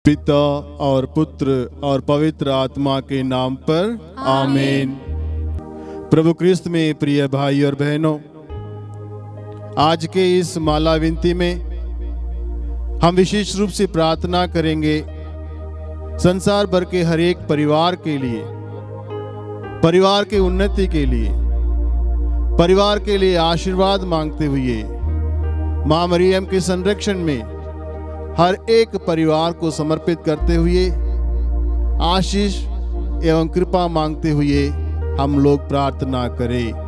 पिता और पुत्र और पवित्र आत्मा के नाम पर आमीन। प्रभु क्रिस्त में प्रिय भाई और बहनों, आज के इस माला विनती में हम विशेष रूप से प्रार्थना करेंगे संसार भर के हर एक परिवार के लिए, परिवार के उन्नति के लिए, परिवार के लिए आशीर्वाद मांगते हुए मां मरियम के संरक्षण में हर एक परिवार को समर्पित करते हुए आशीष एवं कृपा मांगते हुए हम लोग प्रार्थना करें।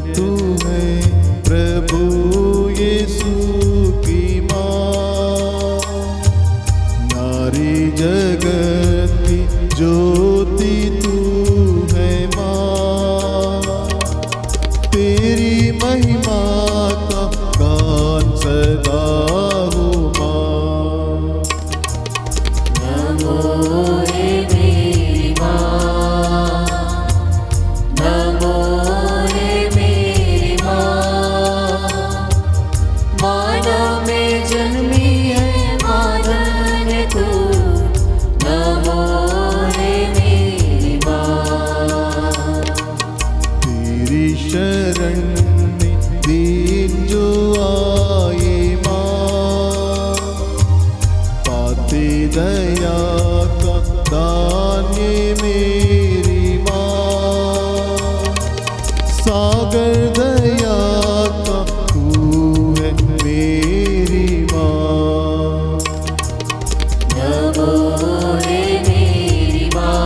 तू है प्रभु यीशु की माँ, नारी जगत की ज्योति तू है माँ, तेरी महिमा का गान सदा हो माँ। नमो रे मेरी माँ, नमो शरण में दीन जो आए माँ, पाते दया का दान ये मेरी माँ, सागर दया का तू है मेरी माँ। नमो रे मेरी माँ,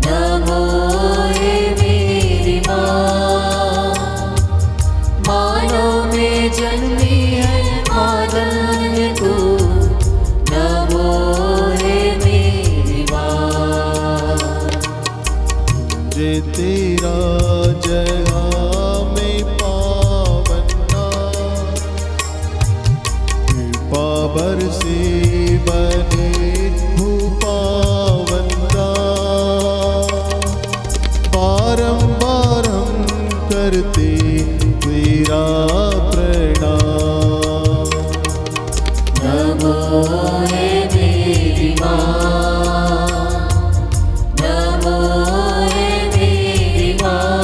नमो जन्मी है मादन तू, नमो रे मेरी माँ। तुझे तेरा जहाँ में पावना, कृपा बरसे बने भूपावंदा, बारंबार हम करते तेरा प्रणाम। नमो रे मेरी माँ, नमो रे मेरी माँ,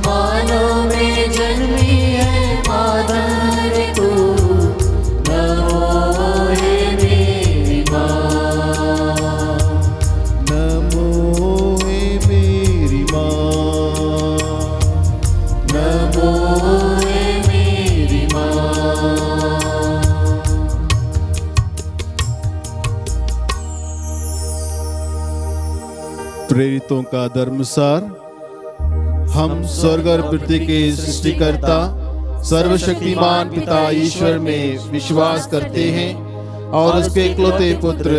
मानो में जन्मी है माधर तू, नमो रे मेरी माँ, नमो रे मेरी माँ, नमो रे मेरी माँ। प्रेरितों का धर्मसार। हम स्वर्ग और पृथ्वी के सृष्टिकर्ता सर्वशक्तिमान पिता ईश्वर में विश्वास करते हैं और उसके इकलौते पुत्र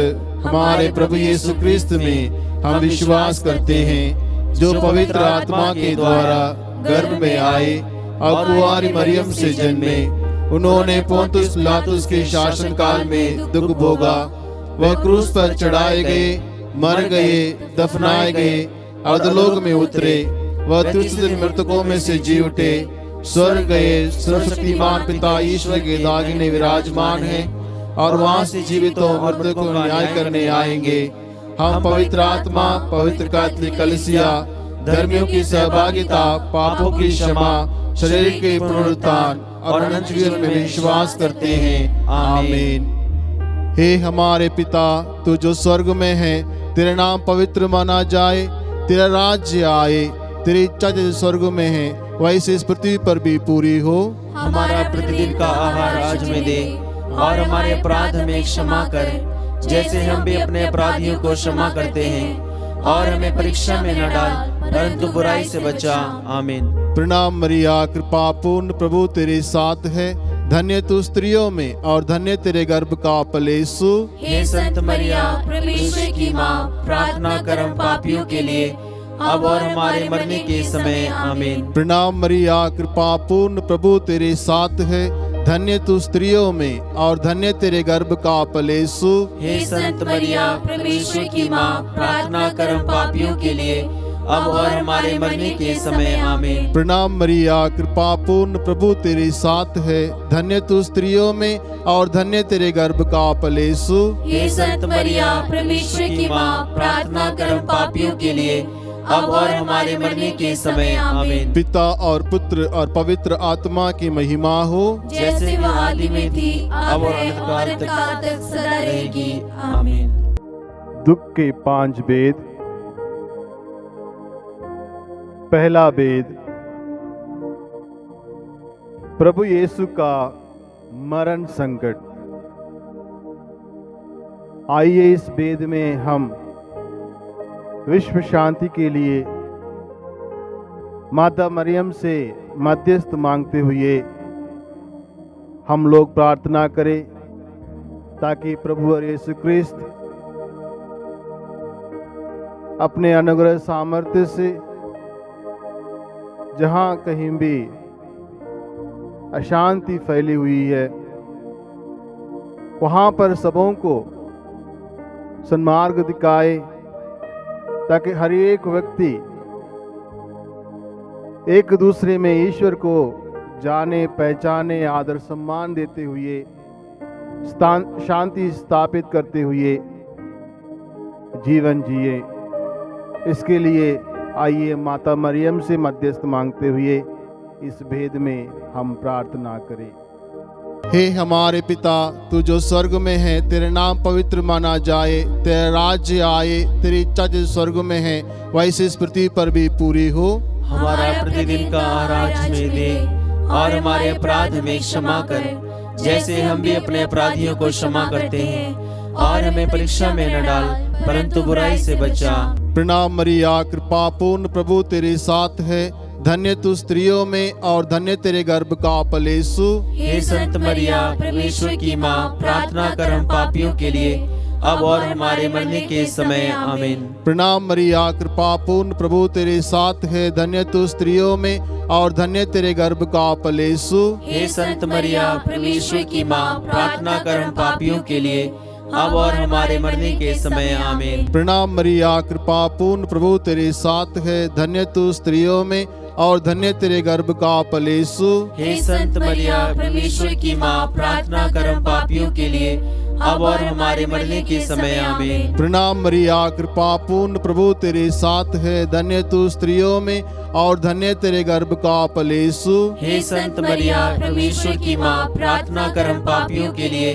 हमारे प्रभु यीशु क्रिस्त में हम विश्वास करते हैं, जो पवित्र आत्मा के द्वारा गर्भ में आए और कुंवारी मरियम से जन्मे। उन्होंने पोंतुस पिलातुस के शासन काल में दुख भोगा, वह क्रूस पर चढ़ाए गए, मर गए, दफनाए गए, अधोलोक में उतरे, वह तीसरे दिन मृतकों में से जी उठे, स्वर्ग गए, सर्वशक्तिमान पिता ईश्वर के दाहिने विराजमान हैं और वहां से जीवितों और मृतकों को न्याय करने आएंगे। हम पवित्र आत्मा, पवित्र कैथोलिक कलीसिया, धर्मियों की सहभागिता, पापों की क्षमा, शरीर के पुनरुत्थान और अनंत जीवन में विश्वास करते हैं। आमीन। हे हमारे पिता, तू जो स्वर्ग में है, तेरा नाम पवित्र माना जाए, तेरा राज्य आए, तेरी इच्छा जैसे स्वर्ग में है वैसे इस पृथ्वी पर भी पूरी हो। हमारा प्रतिदिन का आहार आज में दे, और हमारे अपराध हमें क्षमा कर, जैसे हम भी अपने अपराधियों को क्षमा करते हैं, और हमें परीक्षा में न डाल, परंतु बुराई से बचा। आमीन। प्रणाम मरिया, कृपा पूर्ण, प्रभु तेरे साथ है, धन्य तू स्त्रियों में और धन्य तेरे गर्भ का फल यीशु। हे संत मरिया, परमेश्वर की माँ, प्रार्थना कर हम पापियों के लिए, अब और हमारे मरने के समय। आमीन। प्रणाम मरिया, कृपा पूर्ण, प्रभु तेरे साथ है, धन्य तू स्त्रियों में और धन्य तेरे गर्भ का फल यीशु। हे संत मरिया, परमेश्वर की माँ, प्रार्थना कर हम पापियों के लिए, अब और हमारे मरने के समय। आमीन। प्रणाम मरिया, कृपा पूर्ण, प्रभु तेरे साथ है, धन्य तू स्त्रियों में और धन्य तेरे गर्भ का फल यीशु। हे संत मरिया, परमेश्वर की माँ, प्रार्थना कर हम पापियों के लिए, अब और हमारे मरने के समय। आमीन। पिता और पुत्र और पवित्र आत्मा की महिमा हो, जैसे वह आदि में थी, अब और अनंत काल तक सदा रहेगी। आमीन। दुख के 5 भेद। पहला भेद, प्रभु यीशु का मरण संकट। आइए इस भेद में हम विश्व शांति के लिए माता मरियम से मध्यस्थ मांगते हुए हम लोग प्रार्थना करें, ताकि प्रभु और यीशु क्रिस्त अपने अनुग्रह सामर्थ्य से जहां कहीं भी अशांति फैली हुई है, वहां पर सबों को सन्मार्ग दिखाए, ताकि हर एक व्यक्ति एक दूसरे में ईश्वर को जाने, पहचाने, आदर सम्मान देते हुए, शांति स्थापित करते हुए जीवन जिए। इसके लिए आइए माता मरियम से मध्यस्थ मांगते हुए इस भेद में हम प्रार्थना करें। हे हमारे पिता, तू जो स्वर्ग में है, तेरे नाम पवित्र माना जाए, तेरा राज्य आए, तेरी इच्छा जैसे स्वर्ग में है वैसे इस पृथ्वी पर भी पूरी हो। हमारा प्रतिदिन का आहार आज में दे, और हमारे अपराध हमें क्षमा कर, जैसे हम भी अपने अपराधियों को क्षमा करते हैं, और हमें परीक्षा में न डाल, परंतु बुराई से बचा। प्रणाम मरिया, कृपा पूर्ण, प्रभु तेरे साथ है, धन्य तू स्त्रियों में और धन्य तेरे गर्भ का फल यीशु। हे संत मरिया, परमेश्वर की माँ, प्रार्थना कर हम पापियों के लिए, अब और हमारे मरने के समय। आमीन। प्रणाम मरिया, कृपा पूर्ण, प्रभु तेरे साथ है, धन्य तू स्त्रियों में और धन्य तेरे गर्भ का फल यीशु। हे संत मरिया, परमेश्वर की माँ, प्रार्थना कर हम पापियों के लिए, अब और हमारे मरने के समय। आमीन। प्रणाम मरिया, कृपा पूर्ण, प्रभु तेरे साथ है, धन्य तू स्त्रियों में और धन्य तेरे गर्भ का फल यीशु। हे संत मरिया, परमेश्वर की माँ, प्रार्थना कर हम पापियों के लिए, अब और हमारे मरने के समय। आमीन। प्रणाम मरिया, कृपा पूर्ण, प्रभु तेरे साथ है, धन्य तू स्त्रियों में और धन्य तेरे गर्भ का फल यीशु। हे संत मरिया, परमेश्वर की माँ, प्रार्थना कर हम पापियों के लिए,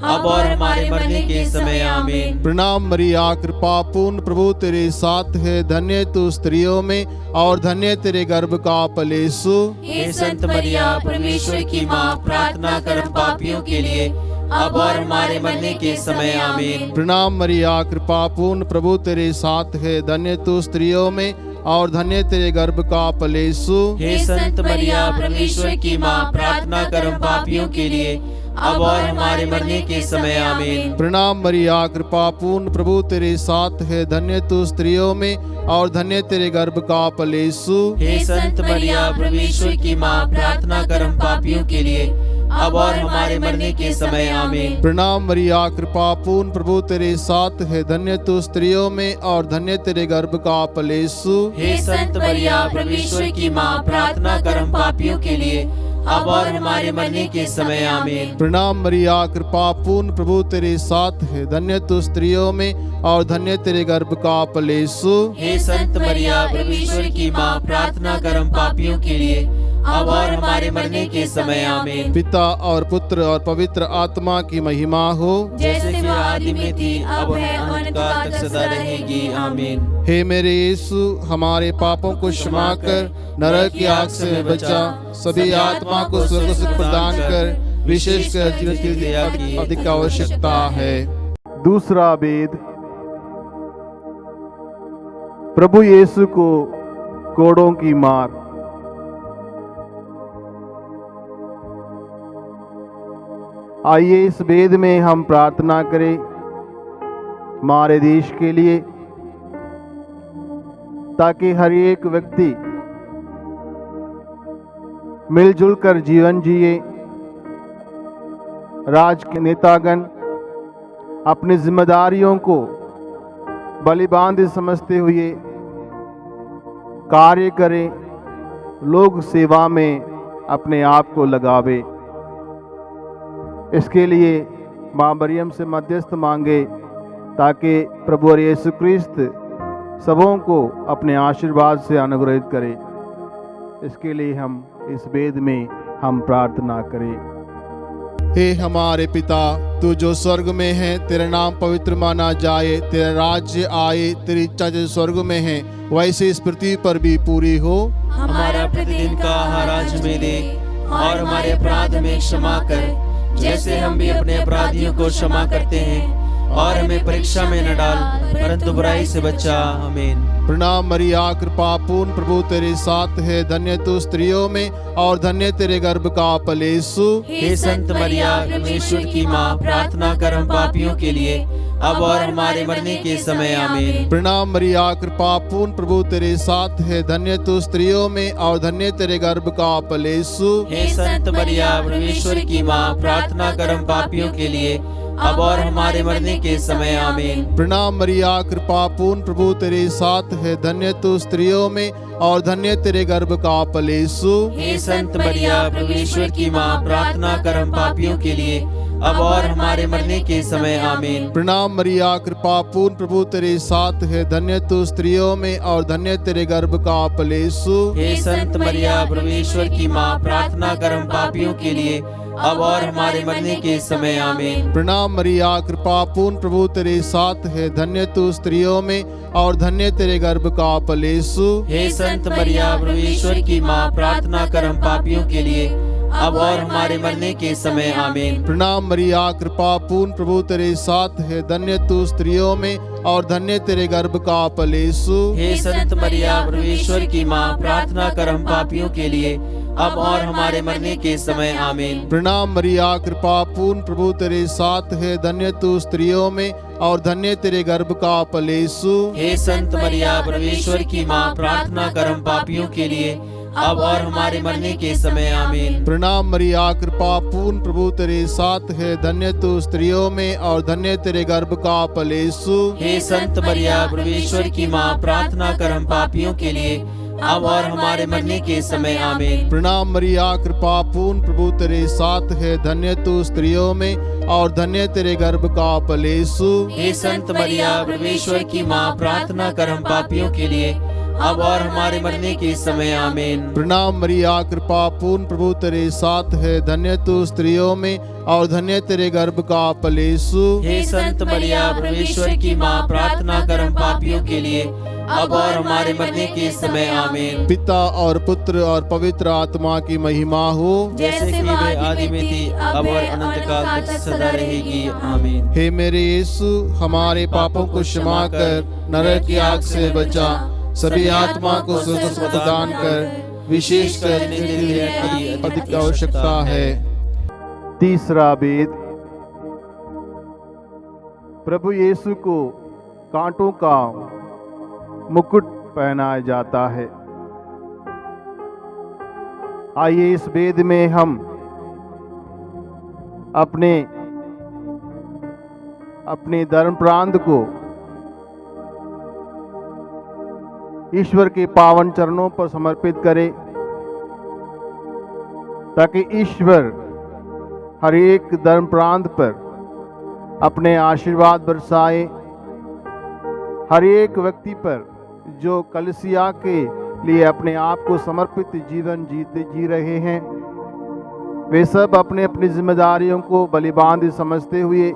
अब और हमारे मरने के समय। आमीन। प्रणाम मरिया, कृपा पूर्ण, प्रभु तेरे साथ है, धन्य तू स्त्रियों में और धन्य तेरे गर्भ का फल यीशु। हे संत मरिया, परमेश्वर की माँ, प्रार्थना कर हम पापियों के लिए, अब और हमारे मरने के समय। आमीन। प्रणाम मरिया, कृपा पूर्ण, प्रभु तेरे साथ है, धन्य तू स्त्रियों में और धन्य तेरे गर्भ का फल यीशु। हे संत मरिया, परमेश्वर की माँ, प्रार्थना कर हम पापियों के लिए, अब और हमारे मरने के समय। आमीन। प्रणाम मरिया, कृपा पूर्ण, प्रभु तेरे साथ है, धन्य तू स्त्रियों में और धन्य तेरे गर्भ का फल यीशु। हे संत मरिया, परमेश्वर की माँ, प्रार्थना कर हम पापियों के लिए, अब और हमारे मरने के समय। आमीन। प्रणाम मरिया, कृपा पूर्ण, प्रभु तेरे साथ है, धन्य तू स्त्रियों में और धन्य तेरे गर्भ का फल यीशु। हे संत मरिया, परमेश्वर की माँ, प्रार्थना कर हम पापियों के लिए, अब और हमारे मरने के समय आमीन। प्रणाम मरिया, कृपा पूर्ण, प्रभु तेरे साथ है, धन्य तू स्त्रियों में और धन्य तेरे गर्भ का फल यीशु। हे संत मरिया, परमेश्वर की माँ, प्रार्थना कर हम पापियों के लिए, अब और हमारे मरने के समय आमीन। पिता और पुत्र और पवित्र आत्मा की महिमा हो, जैसे कि आदि में थी, अब है, अनंत काल तक सदा रहेगी आमीन। हे मेरे यीशु, हमारे पापों को क्षमा कर, नरक की आग से बचा, सभी आत्मा को स्वर्ग सुख प्रदान कर, विशेषकर जीवन की दया की अधिक आवश्यकता है। दूसरा वेद, प्रभु यीशु को कोड़ों की मार। आइए इस वेद में हम प्रार्थना करें हमारे देश के लिए, ताकि हर एक व्यक्ति मिलजुल कर जीवन जिए। राज के नेतागण अपनी जिम्मेदारियों को बलिबांध समझते हुए कार्य करें, लोग सेवा में अपने आप को लगावे। इसके लिए मां मरियम से मध्यस्थ मांगे, ताकि प्रभु यीशु क्रिस्त सबों को अपने आशीर्वाद से अनुग्रहित करे। इसके लिए हम इस वेद में हम प्रार्थना करें। हे हमारे पिता, तू जो स्वर्ग में है, तेरा नाम पवित्र माना जाए, तेरा राज्य आए, तेरी इच्छा जो स्वर्ग में है वैसे इस पृथ्वी पर भी पूरी हो। हमारा प्रतिदिन का आहार आज हमें दे, और हमारे अपराध में क्षमा कर, जैसे हम भी अपने अपराधियों को क्षमा करते हैं, और हमें परीक्षा में न डाल, परंतु बुराई से बचा। आमीन। प्रणाम मरिया, कृपा पूर्ण, प्रभु तेरे साथ है, धन्य तू स्त्रियों में और धन्य तेरे गर्भ का फल यीशु। हे संत मरिया, परमेश्वर की माँ, प्रार्थना कर हम पापियों के लिए, अब और हमारे मरने के समय आमीन। प्रणाम मरिया, कृपा पूर्ण, प्रभु तेरे साथ है, धन्य तू स्त्रियों में और धन्य तेरे गर्भ का फल यीशु। हे संत मरिया, परमेश्वर की माँ, प्रार्थना कर हम पापियों के लिए, अब और हमारे मरने के समय आमीन। प्रणाम मरिया, कृपा पूर्ण, प्रभु तेरे साथ है, धन्य तू स्त्रियों में और धन्य तेरे गर्भ का फल यीशु। हे संत मरिया, परमेश्वर की माँ, प्रार्थना कर हम पापियों के लिए, अब और हमारे मरने के समय आमीन। प्रणाम मरिया, कृपा पूर्ण, प्रभु तेरे साथ है, धन्य तू स्त्रियों में और धन्य तेरे गर्भ का फल यीशु। हे संत मरिया, परमेश्वर की माँ, प्रार्थना कर हम पापियों के लिए, अब और हमारे मरने के समय आमीन। प्रणाम मरिया, कृपा पूर्ण, प्रभु तेरे साथ है, धन्य तू स्त्रियों में और धन्य तेरे गर्भ का फल यीशु। हे संत मरिया, परमेश्वर की माँ, प्रार्थना कर हम पापियों के लिए, अब और हमारे मरने के समय आमीन। प्रणाम मरिया, कृपा पूर्ण, प्रभु तेरे साथ है, धन्य तू स्त्रियों में और धन्य तेरे गर्भ का फल यीशु। हे संत मरिया, परमेश्वर की माँ, प्रार्थना कर हम पापियों के लिए, अब और हमारे मरने के समय आमीन। प्रणाम मरिया, कृपा पूर्ण, प्रभु तेरे साथ है, धन्य तू स्त्रियों में और धन्य तेरे गर्भ का फल यीशु। हे संत मरिया, परमेश्वर की माँ, प्रार्थना कर हम पापियों के लिए, अब और हमारे मरने के समय आमीन। प्रणाम मरिया, कृपा पूर्ण, प्रभु तेरे साथ है, धन्य तू स्त्रियों में और धन्य तेरे गर्भ का फल यीशु। हे संत मरिया, परमेश्वर की माँ, प्रार्थना कर हम पापियों के लिए, अब और हमारे मरने के समय आमीन। प्रणाम मरिया, कृपा पूर्ण, प्रभु तेरे साथ है, धन्य तू स्त्रियों में और धन्य तेरे गर्भ का फल यीशु। हे संत मरिया, परमेश्वर की माँ, प्रार्थना कर हम पापियों के लिए, अब और हमारे मरने के समय आमीन। प्रणाम मरिया, कृपा पूर्ण, प्रभु तेरे साथ है, धन्य तू स्त्रियों में और धन्य तेरे गर्भ का फल यीशु। हे संत मरिया, परमेश्वर की माँ, प्रार्थना कर हम पापियों के लिए, अब और हमारे मरने के समय आमीन। पिता और पुत्र और पवित्र आत्मा की महिमा हो, जैसे कि वे आदि में थी, अब और अनंत काल तक सदा रहेगी आमीन। हे मेरे यीशु, हमारे पापों को क्षमा कर, नरक की आग से बचा, सभी आत्मा को स्वर्ग प्रदान कर, विशेषकर की अधिक आवश्यकता है। तीसरा वेद, प्रभु यीशु को कांटों का मुकुट पहनाया जाता है। आइए इस वेद में हम अपने धर्म प्रांत को ईश्वर के पावन चरणों पर समर्पित करें। ताकि ईश्वर हर एक धर्म प्रांत पर अपने आशीर्वाद बरसाए। हर एक व्यक्ति पर जो कलीसिया के लिए अपने आप को समर्पित जीवन जी रहे हैं, वे सब अपने अपनी जिम्मेदारियों को बलिबांध समझते हुए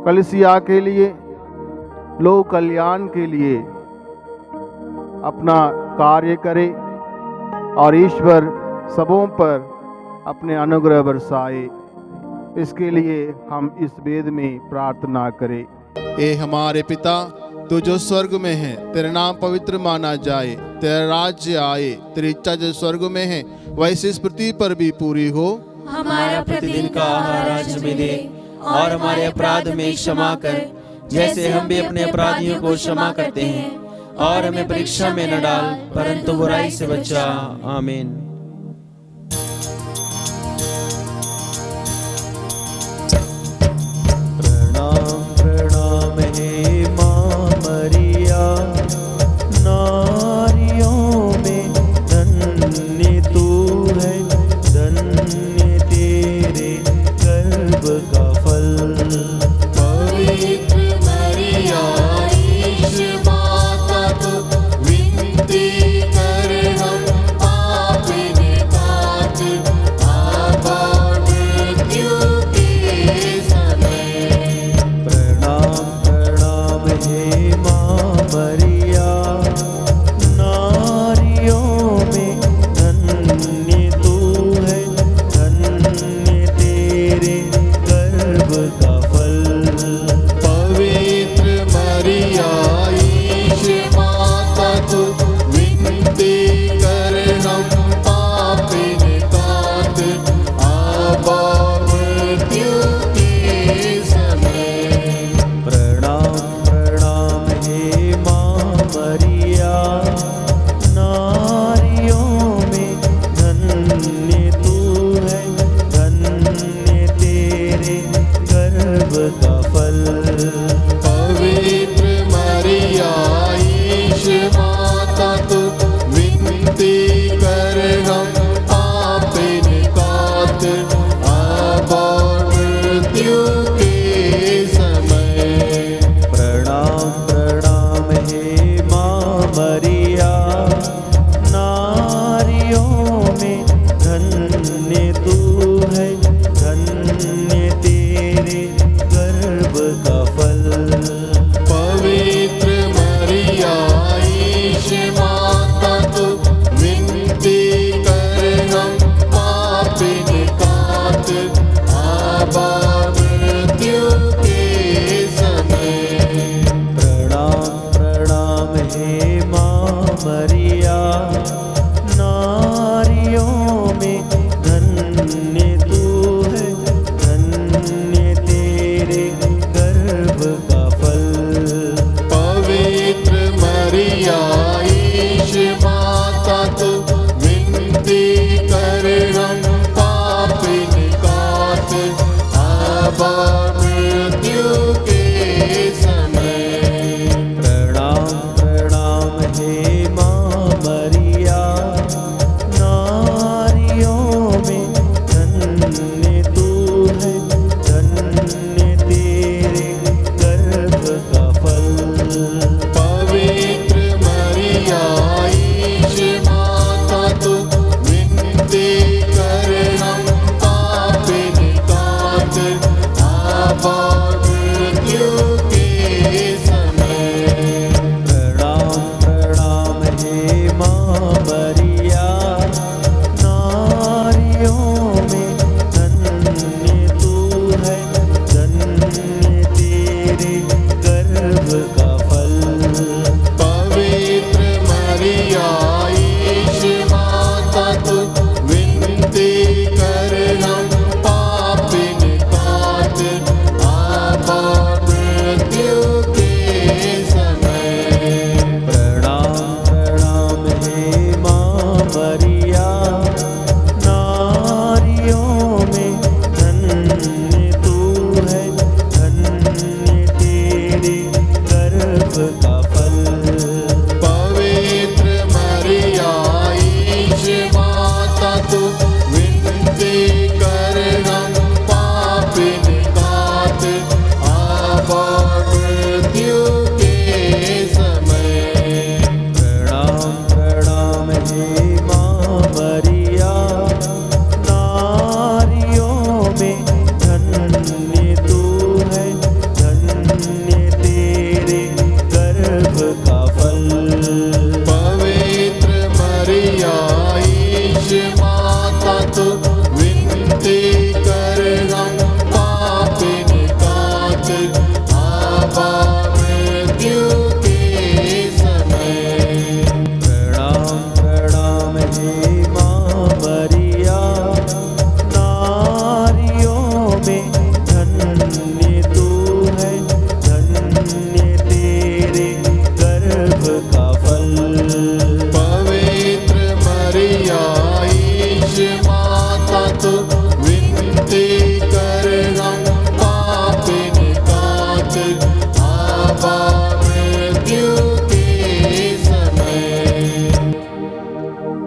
कलीसिया के लिए, लोक कल्याण के लिए अपना कार्य करे और ईश्वर सबों पर अपने अनुग्रह बरसाए। इसके लिए हम इस वेद में प्रार्थना करें। ए हमारे पिता, तू जो स्वर्ग में है, तेरा नाम पवित्र माना जाए, तेरा राज्य आए, तेरी इच्छा जो स्वर्ग में है वैसे इस पृथ्वी पर भी पूरी हो। हमारा प्रतिदिन का आहार आज हमें दे, और हमारे अपराध में क्षमा कर, जैसे हम भी अपने अपराधियों को क्षमा करते हैं, और हमें परीक्षा में न डाल, परंतु बुराई से बचा। आमीन। प्रणाम प्रणाम हे माँ मरिया, नारियों में धन्य तू है, धन्य तेरे गर्भ का फल। पवित्र मरिया ईश माता तू, विनती कर हम पापिन तात, आबा मृत्यु के समय। प्रणाम प्रणाम हे माँ मरिया, नारियों में धन्य तू है, धन्य तेरे गर्भ का फल। पवित्र मरिया ईश माता तू, विनती कर हम पापिन तात, आबा मृत्यु के समय। प्रणाम प्रणाम हे माँ मरिया, नारियों में धन्य तू है, धन्य तेरे गर्भ का फल। पवित्र मरिया ईश माता तू, विनती कर हम पापिन तात, आबा मृत्यु के समय। प्रणाम प्रणाम हे माँ मरिया, नारियों में धन्य तू है, धन्य तेरे गर्भ का फल। पवित्र मरिया ईश माता तू, विनती कर हम पापिन तात, आबा मृत्यु के समय। प्रणाम प्रणाम हे माँ मरिया, नारियों में धन्य तू है, धन्य तेरे गर्भ का फल। पवित्र मरिया ईश माता तू, विनती कर हम पापिन तात, आबा मृत्यु के समय। प्रणाम प्रणाम हे माँ फल। पवित्र मरिया ईश माता तू विनती कर हम पापिन कात आबा मृत्यु के समय।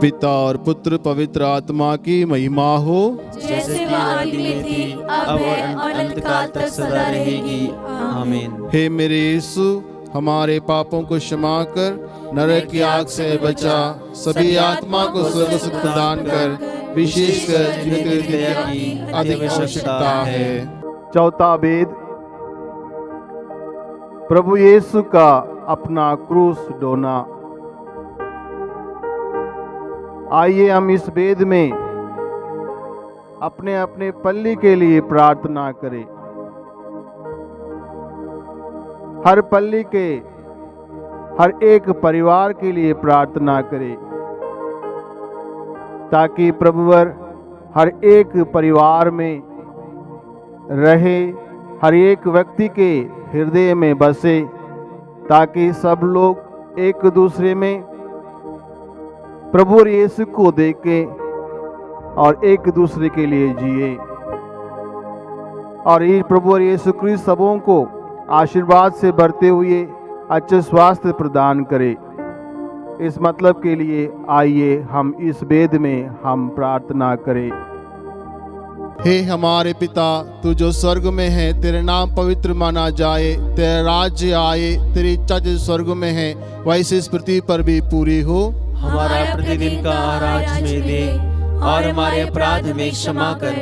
पिता और पुत्र पवित्र आत्मा की महिमा हो, जैसे कि आदि में थी अब और अनंत काल तक सदा रहेगी। आमीन। हे मेरे यीशु, हमारे पापों को क्षमा कर, नरक की आग से बचा, सभी आत्मा को स्वर्ग सुख प्रदान कर, विशेषकर जिन्हें तेरी दया की अधिक आवश्यकता है। चौथा वेद, प्रभु यीशु का अपना क्रूस ढोना। आइए हम इस वेद में अपने अपने पल्ली के लिए प्रार्थना करें। हर पल्ली के हर एक परिवार के लिए प्रार्थना करें, ताकि प्रभुवर हर एक परिवार में रहे, हर एक व्यक्ति के हृदय में बसे, ताकि सब लोग एक दूसरे में प्रभु यीशु को देखें और एक दूसरे के लिए जिए, और ये प्रभु यीशु क्रिस्त सबों को आशीर्वाद से भरते हुए अच्छे स्वास्थ्य प्रदान करे। इस मतलब के लिए आइए हम इस वेद में हम प्रार्थना करें। हे हमारे पिता, तू जो स्वर्ग में है, तेरे नाम पवित्र माना जाए, तेरा राज्य आए, तेरी इच्छा जो स्वर्ग में है वैसे इस पृथ्वी पर भी पूरी हो। हमारा प्रतिदिन का आहार आज में दे, और हमारे अपराध में क्षमा कर,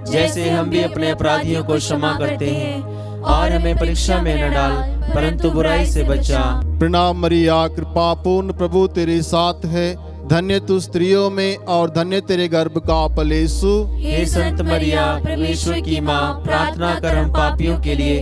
जैसे हम भी अपने अपराधियों को क्षमा करते हैं, और हमें परीक्षा में न डाल, परंतु बुराई से बचा। प्रणाम मरिया, कृपा पूर्ण प्रभु तेरे साथ है, धन्य तू स्त्रियों में और धन्य तेरे गर्भ का फल यीशु। हे संत मरिया, परमेश्वर की माँ, प्रार्थना कर हम पापियों के लिए,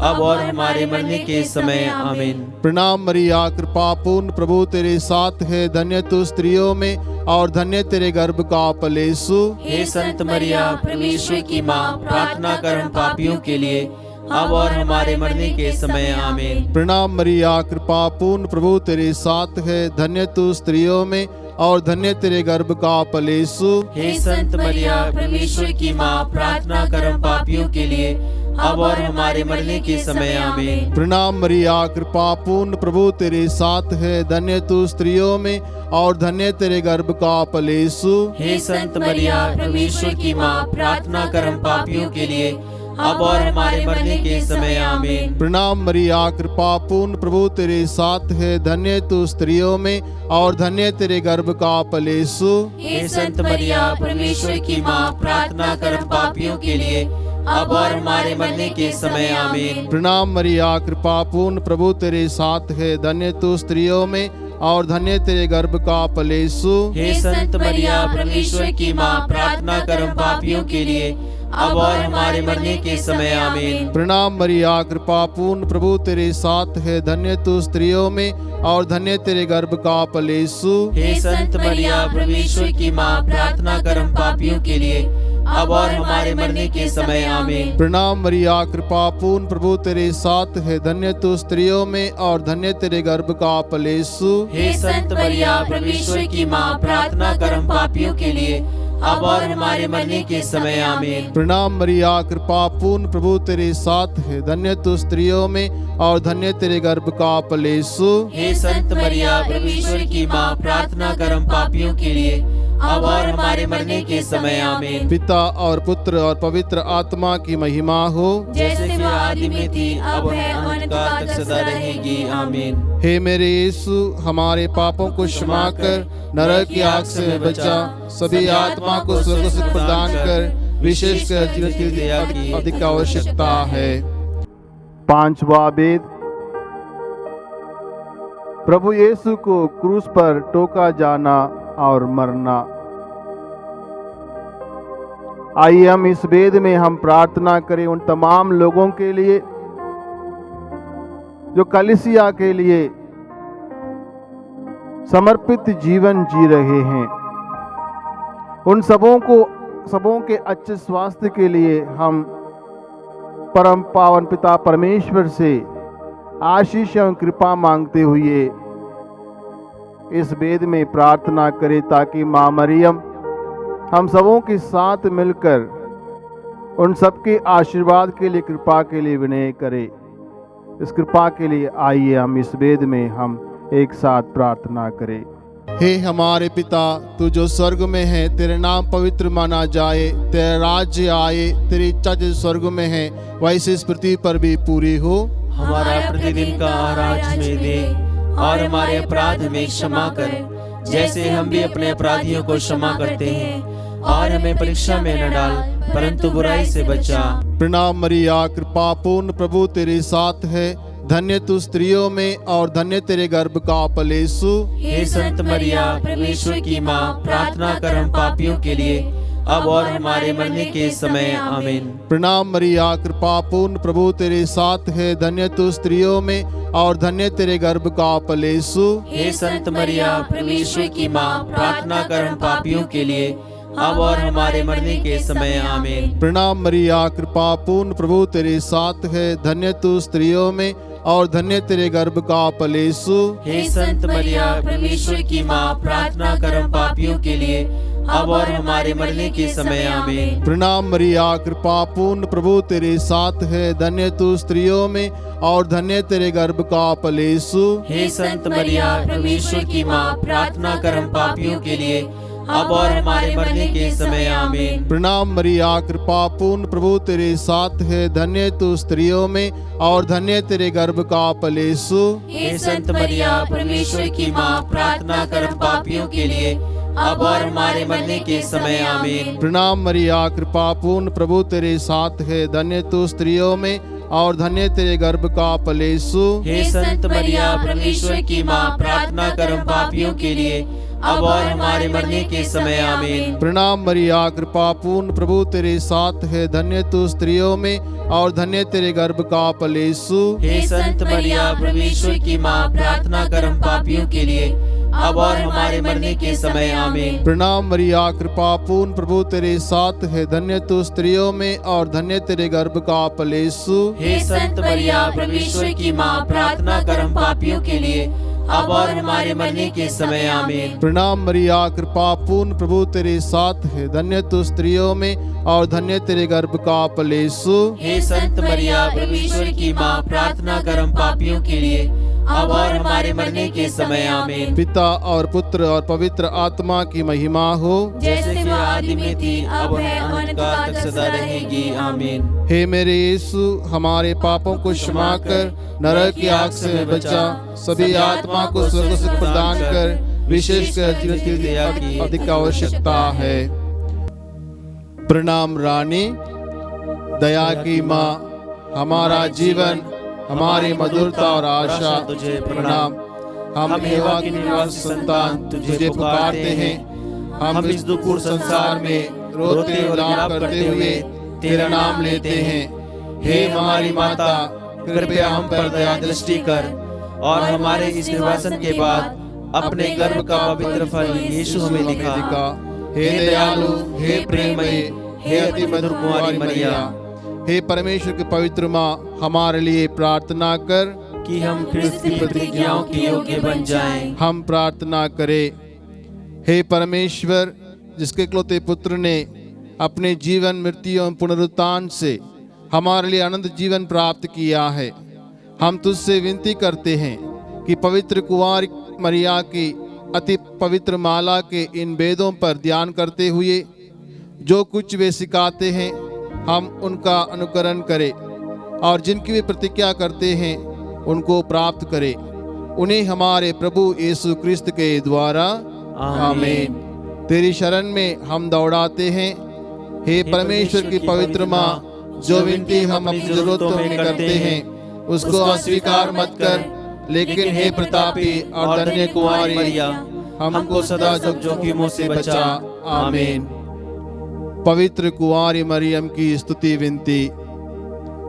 अब और हमारे मरने के समय। आमीन। प्रणाम मरिया, कृपा पूर्ण प्रभु तेरे साथ है, धन्य तू स्त्रियों में और धन्य तेरे गर्भ का फल यीशु। हे संत मरिया, परमेश्वर की माँ, प्रार्थना कर हम पापियों के लिए, अब और हमारे मरने के समय। आमीन। प्रणाम मरिया, कृपा पूर्ण प्रभु तेरे साथ है, धन्य तू स्त्रियों में और धन्य तेरे गर्भ का फल यीशु। हे संत मरिया, परमेश्वर की माँ, प्रार्थना कर हम पापियों के लिए, अब और हमारे मरने के समय। आमीन। प्रणाम मरिया, कृपा पूर्ण प्रभु तेरे साथ है, धन्य तू स्त्रियों में और धन्य तेरे गर्भ का फल यीशु। हे संत मरिया, परमेश्वर की माँ, प्रार्थना कर हम पापियों के लिए, अब और हमारे मरने के समय। आमीन। प्रणाम मरिया, कृपा पूर्ण प्रभु तेरे साथ है, धन्य तू स्त्रियों में और धन्य तेरे गर्भ का फल यीशु। हे संत मरिया, परमेश्वर की माँ, प्रार्थना कर हम पापियों के लिए, अब और हमारे मरने के समय। आमीन। प्रणाम मरिया, कृपा पूर्ण प्रभु तेरे साथ है, धन्य तू स्त्रियों में और धन्य तेरे गर्भ का फल यीशु। हे संत मरिया, परमेश्वर की माँ, प्रार्थना कर हम पापियों के लिए, अब और हमारे मरने के समय। आमीन। प्रणाम मरिया, कृपा पूर्ण प्रभु तेरे साथ है, धन्य तू स्त्रियों में और धन्य तेरे गर्भ का फल यीशु। हे संत मरिया, परमेश्वर की माँ, प्रार्थना कर हम पापियों के लिए, अब और हमारे मरने के समय। आमीन। प्रणाम मरिया, कृपा पूर्ण प्रभु तेरे साथ है, धन्य तू स्त्रियों में और धन्य तेरे गर्भ का फल यीशु। हे संत मरिया, परमेश्वर की माँ, प्रार्थना कर हम पापियों के लिए, अब और हमारे मरने के समय। आमीन। प्रणाम मरिया, कृपा पूर्ण प्रभु तेरे साथ है, धन्य तू स्त्रियों में और धन्य तेरे गर्भ का फल यीशु। हे संत मरिया, परमेश्वर की माँ, प्रार्थना कर हम पापियों के लिए, अब और हमारे मरने के समय। आमीन। पिता और पुत्र और पवित्र आत्मा की महिमा हो, जैसे कि आदि में थी अब है अनंत काल तक सदा रहेगी। आमीन। हे मेरे यीशु, हमारे पापों को क्षमा कर, नरक की आग से बचा, सभी आत्मा को स्वर्ग सुख प्रदान कर, विशेषकर जिन्हें तेरी दया की अधिक आवश्यकता है। पांचवा वेद, प्रभु यीशु को क्रूस पर टोका जाना और मरना। आइए हम इस वेद में हम प्रार्थना करें उन तमाम लोगों के लिए जो कलीसिया के लिए समर्पित जीवन जी रहे हैं। उन सबों के अच्छे स्वास्थ्य के लिए हम परम पावन पिता परमेश्वर से आशीष एवं कृपा मांगते हुए इस वेद में प्रार्थना करे ताकि माँ मरियम हम सबों के साथ मिलकर उन सबके आशीर्वाद के लिए, कृपा के लिए विनय करे। इस कृपा के लिए आइए हम इस वेद में हम एक साथ प्रार्थना करें। हे हमारे पिता, तू जो स्वर्ग में है, तेरे नाम पवित्र माना जाए, तेरा राज्य आए, तेरी इच्छा जो स्वर्ग में है वैसे इस पृथ्वी पर भी पूरी हो। हमारा प्रतिदिन का आहार आज में दे और हमारे अपराध हमें क्षमा कर, जैसे हम भी अपने अपराधियों को क्षमा करते हैं, और हमें परीक्षा में न डाल परंतु बुराई से बचा। प्रणाम मरिया, कृपा पूर्ण प्रभु तेरे साथ है, धन्य तू स्त्रियों में और धन्य तेरे गर्भ का फल यीशु। हे संत मरिया, परमेश्वर की माँ, प्रार्थना कर हम पापियों के लिए अब और हमारे मरने के समय। आमीन। प्रणाम मरिया, कृपा पूर्ण प्रभु तेरे साथ है, धन्य तू स्त्रियों में और धन्य तेरे गर्भ का फल यीशु। हे संत मरिया, परमेश्वर की माँ, प्रार्थना कर हम पापियों के लिए अब और हमारे मरने के समय। आमीन। प्रणाम मरिया, कृपा पूर्ण प्रभु तेरे साथ है, धन्य तू स्त्रियों में और धन्य तेरे गर्भ का फल यीशु। हे संत मरिया, परमेश्वर की माँ, प्रार्थना कर हम पापियों के लिए अब और हमारे मरने के समय। आमीन। प्रणाम मरिया, कृपा पूर्ण प्रभु तेरे साथ है, धन्य तू स्त्रियों में और धन्य तेरे गर्भ का फल यीशु। हे संत मरिया, परमेश्वर की माँ, प्रार्थना कर हम पापियों के लिए अब और हमारे मरने के समय। आमीन। प्रणाम मरिया, कृपा पूर्ण प्रभु तेरे साथ है, धन्य तू स्त्रियों में और धन्य तेरे गर्भ का फल यीशु। हे संत मरिया, परमेश्वर की माँ, प्रार्थना कर हम पापियों के लिए अब और हमारे मरने के समय। आमीन। प्रणाम मरिया, कृपा पूर्ण प्रभु तेरे साथ है, धन्य तू स्त्रियों में और धन्य तेरे गर्भ का फल यीशु। हे संत मरिया, परमेश्वर की माँ, प्रार्थना कर हम पापियों के लिए अब और हमारे मरने के समय। आमीन। प्रणाम मरिया, कृपा पूर्ण प्रभु तेरे साथ है, धन्य तू स्त्रियों में और धन्य तेरे गर्भ का फल यीशु। हे संत मरिया, परमेश्वर की माँ, प्रार्थना कर हम पापियों के लिए अब और हमारे मरने के समय। आमीन। प्रणाम मरिया, कृपा पूर्ण प्रभु तेरे साथ है, धन्य तू स्त्रियों में और धन्य तेरे गर्भ का फल यीशु। हे संत मरिया, परमेश्वर की माँ, प्रार्थना कर हम पापियों के लिए अब और हमारे मरने के समय। आमीन। प्रणाम मरिया, कृपा पूर्ण प्रभु तेरे साथ है, धन्य तू स्त्रियों में और धन्य तेरे गर्भ का फल यीशु। हे संत मरिया, परमेश्वर की माँ, प्रार्थना कर हम पापियों के लिए अब और हमारे मरने के समय। आमीन। पिता और पुत्र और पवित्र आत्मा की महिमा हो, जैसे कि आदि में थी, अब है, अनंतकाल तक सदा रहेगी। आमीन। हे मेरे यीशु, हमारे पापों को क्षमा कर, नरक की आग से बचा, सभी आत्मा को स्वर्ग सुख प्रदान कर, विशेषकर जीवन की दया की अधिक आवश्यकता है। प्रणाम रानी, दया की माँ, हमारा जीवन, हमारी मधुरता और आशा तुझे प्रणाम। हम हेवा की निवासी संतान तुझे पुकारते हैं। हम इस दुखपूर्ण संसार में रोते और विलाप करते हुए तेरा नाम लेते हैं। हे हमारी माता, कृपया हम पर दया दृष्टि कर और हमारे इस निर्वासन के बाद अपने गर्भ का पवित्र फल यीशु हमें दिखा। हे दयालु, हे प्रेममयी, हे अति मधुर कुंवारी मरिया, हे परमेश्वर की पवित्र माँ, हमारे लिए प्रार्थना कर कि हम ख्रिस्त की प्रतिज्ञाओं के योग्य बन जाएं। हम प्रार्थना करें। हे परमेश्वर, जिसके इकलौते पुत्र ने अपने जीवन, मृत्यु एवं पुनरुत्थान से हमारे लिए अनंत जीवन प्राप्त किया है, हम तुझसे विनती करते हैं कि पवित्र कुंवारी मरिया की अति पवित्र माला के इन वेदों पर ध्यान करते हुए जो कुछ वे सिखाते हैं हम उनका अनुकरण करें और जिनकी वे प्रतिज्ञा करते हैं उनको प्राप्त करें। उन्हें हमारे प्रभु यीशु क्रिस्त के द्वारा आमीन। तेरी शरण में हम दौड़ाते हैं। हे परमेश्वर की पवित्र माँ, जो विनती हम अपनी जरूरतों में करते हैं उसको अस्वीकार मत कर, लेकिन हे प्रतापी और धन्य कुंवारी मरिया, हमको सदा जोखिमों से बचा। आमीन। पवित्र कुंवारी मरियम की स्तुति विनती।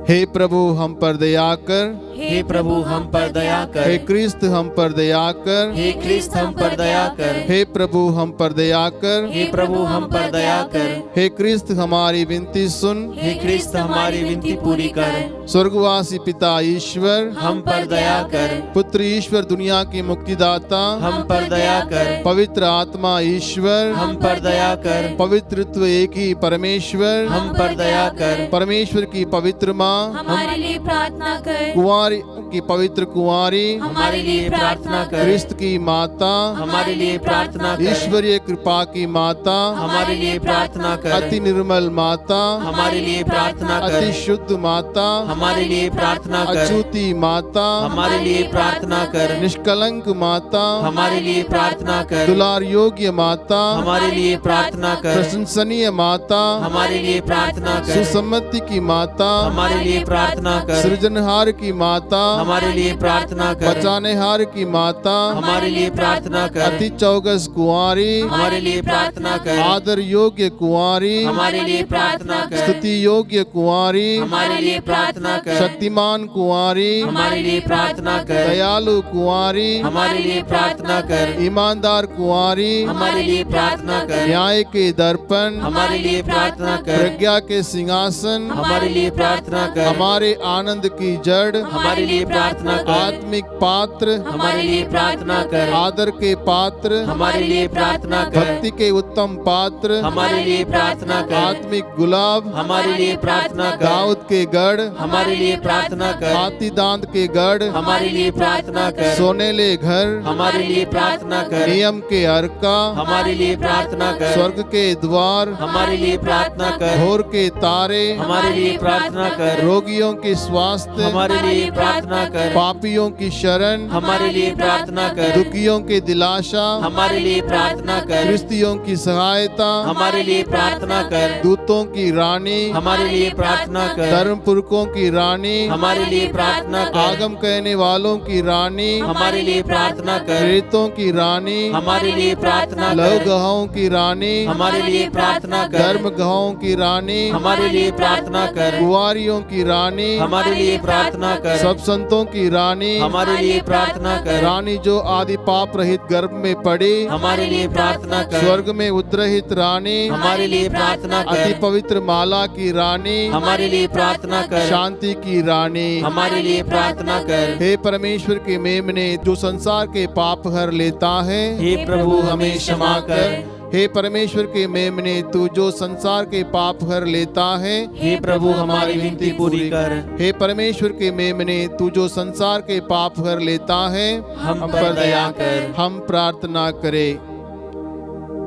हे प्रभु हम पर दया कर, हे प्रभु हम पर दया हे कर, क्रिस्त हम पर दया कर, हे क्रिस्त हम पर दया कर, हे प्रभु हम पर दया कर, हे प्रभु हम पर दया कर, हे क्रिस्त हमारी विनती सुन, हे क्रिस्त हमारी विनती पूरी कर, स्वर्गवासी पिता ईश्वर, हम पर दया कर, पुत्र ईश्वर दुनिया के मुक्तिदाता, हम पर दया कर, पवित्र आत्मा ईश्वर, हम पर दया कर, पवित्रत्व एक ही परमेश्वर, हम पर दया कर, परमेश्वर की पवित्र माँ, हमारे लिए प्रार्थना कर। कुंवारी की पवित्र कुंवारी, हमारे लिए प्रार्थना कर, क्रिस्त की माता, हमारे लिए प्रार्थना कर, ईश्वरीय कृपा की माता, हमारे लिए प्रार्थना कर, अति निर्मल माता, हमारे लिए प्रार्थना कर, अति शुद्ध माता, हमारे लिए प्रार्थना कर, अछूती माता, हमारे लिए प्रार्थना कर, निष्कलंक माता, हमारे लिए प्रार्थना कर, दुलार योग्य माता, हमारे लिए प्रार्थना कर, प्रशंसनीय माता, हमारे लिए प्रार्थना कर, सुसम्मति की माता, हमारे लिए प्रार्थना कर, सृजनहार की माता, हमारे लिए प्रार्थना कर, बचानेहार की माता, हमारे लिए प्रार्थना कर, अति चौगस कुंवारी, हमारे लिए प्रार्थना कर, आदर योग्य कुंवारी, हमारे लिए प्रार्थना कर, स्तुति योग्य कुंवारी, हमारे लिए प्रार्थना कर, शक्तिमान कुंवारी, हमारे लिए प्रार्थना कर, दयालु कुंवारी, हमारे लिए प्रार्थना कर, ईमानदार कुंवारी, हमारे लिए प्रार्थना कर, न्याय के दर्पण, हमारे लिए प्रार्थना कर, प्रज्ञा के सिंहासन, हमारे लिए प्रार्थना कर, हमारे आनंद की जड़, हमारे लिए प्रार्थना कर, आत्मिक पात्र, हमारे लिए प्रार्थना कर, आदर के पात्र, हमारे लिए प्रार्थना कर, भक्ति के उत्तम पात्र, हमारे लिए प्रार्थना कर, आत्मिक गुलाब, हमारे लिए प्रार्थना कर, दाऊद के गढ़, हमारे लिए प्रार्थना कर, हाथी दांत के गढ़, हमारे लिए प्रार्थना कर, सोनेले घर, हमारे लिए प्रार्थना कर, नियम के अर्का, हमारे लिए प्रार्थना कर, स्वर्ग के द्वार, हमारे लिए प्रार्थना कर, भोर के तारे, हमारे लिए प्रार्थना कर, रोगियों के स्वास्थ्य, हमारे लिए प्रार्थना कर, पापियों की शरण, हमारे लिए प्रार्थना कर, दुखियों के दिलाशा, हमारे लिए प्रार्थना कर, क्रिस्तियों की सहायता, हमारे लिए प्रार्थना कर, दूतों की रानी, हमारे लिए प्रार्थना कर, धर्म पुरखों की रानी, हमारे लिए प्रार्थना कर, आगम कहने वालों की रानी, हमारे लिए प्रार्थना कर, प्रेतों की रानी, हमारे लिए प्रार्थना लव कर, गहों की रानी, हमारे लिए प्रार्थना कर, धर्म गहों की रानी, हमारे लिए प्रार्थना कर, कुंवारियों की रानी, हमारे लिए प्रार्थना कर, सब संतों की रानी, हमारे लिए प्रार्थना कर, रानी जो आदि पाप रहित गर्भ में पड़ी, हमारे लिए प्रार्थना कर, स्वर्ग में उद्रहित रानी, हमारे लिए प्रार्थना अति कर, पवित्र माला की रानी, हमारे लिए प्रार्थना कर, शांति की रानी, हमारे लिए प्रार्थना कर, हे परमेश्वर के मेमने जो संसार के पाप हर लेता है, हे प्रभु हमें क्षमा कर, हे परमेश्वर के मेमने तू जो संसार के पाप हर लेता है, हे प्रभु हमारी विनती पूरी कर, हे परमेश्वर के मेमने तू जो संसार के पाप हर लेता है, हम पर दया कर, हम प्रार्थना करें।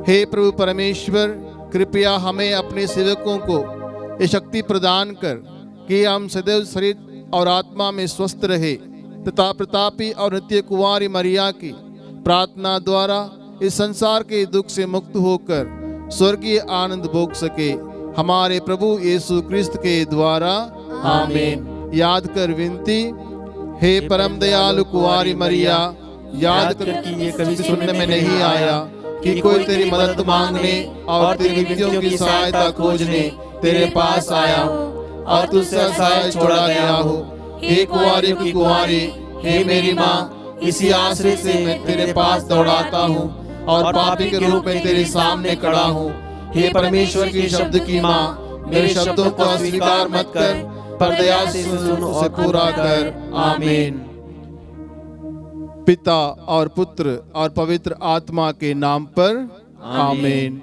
हे प्रभु परमेश्वर, कृपया हमें अपने सेवकों को ये शक्ति प्रदान कर कि हम सदैव शरीर और आत्मा में स्वस्थ रहे तथा प्रतापी और नित्य कुंवारी मरिया की प्रार्थना द्वारा इस संसार के दुख से मुक्त होकर स्वर्गीय आनंद भोग सके, हमारे प्रभु यीशु क्रिस्त के द्वारा आमीन। याद कर विनती, हे परम दयालु कुंवारी मरिया, याद कर कि ये कभी सुनने में नहीं आया कि कोई तेरी मदद मांगने और तेरी विनतियों की सहायता खोजने तेरे पास आया और तुझसे असहाय छोड़ा गया हो। हे कुंवारी की कुंवारी, हे मेरी माँ, इसी आश्रय से मैं तेरे पास दौड़ाता हूँ और पापी के रूप में तेरे सामने खड़ा हूँ। हे परमेश्वर के शब्द की माँ, मेरे शब्दों को अस्वीकार मत कर, पर दया से सुन उसे पूरा कर। आमीन। पिता और पुत्र और पवित्र आत्मा के नाम पर आमीन।